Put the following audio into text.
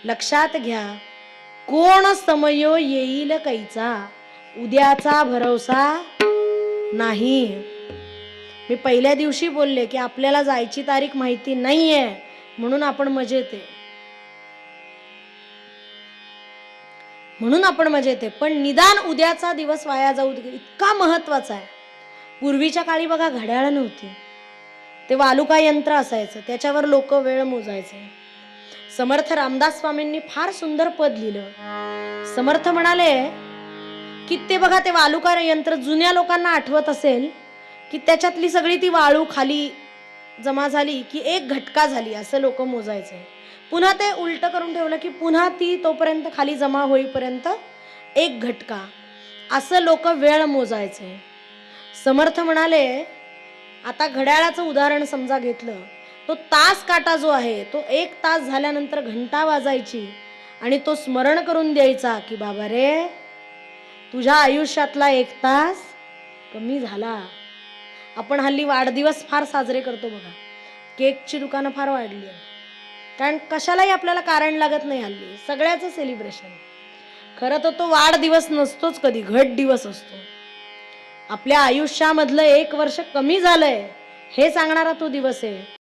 लक्षात घ्या, कोण समयो येईल कैचा, उद्याचा भरोसा नाही. मी पहिल्या दिवशी बोलले की आपल्याला जायची तारीख माहिती नाहीये म्हणून आपण मजेत आहे, म्हणून आपण मजेत आहे. पण निदान उद्याचा दिवस वाया जाऊ दे इतका महत्वाचा आहे. पूर्वीच्या काळी बघा घड्याळ नव्हती, ते वालुका यंत्र असायचं, त्याच्यावर लोक वेळ मोजायचे. समर्थ रामदास स्वामींनी फार सुंदर पद लिहिलं. समर्थ म्हणाले की ते बघा ते वालुका यंत्र जुन्या लोकांना आठवत असेल की त्याच्यातली सगळी ती वाळू खाली जमा झाली की एक घटका झाली असं लोक मोजायचे. पुन्हा ते उलट करून ठेवलं की पुन्हा ती तोपर्यंत खाली जमा होईपर्यंत एक घटका, असं लोक वेळ मोजायचे. समर्थ म्हणाले आता घड्याळाचं उदाहरण समजा घेतलं, तो तास काटा जो आहे तो 1 तास झाल्यानंतर घंटा वाजायची आणि तो स्मरण करून द्यायचा की बाबा रे तुझ्या आयुष्यातला 1 तास कमी झाला. आपण हल्ली वाढदिवस फार साजरे करतो बघा, केकची दुकानं फार वाढली आहे, कारण कशालाही आपल्याला कारण लागत नाही हल्ली, सगळ्याचं सेलिब्रेशन. खरं तर तो वाढदिवस नसतोच, कधी घट दिवस असतो. आपल्या आयुष्यामधलं 1 वर्ष कमी झालंय हे सांगणारा तो दिवस आहे.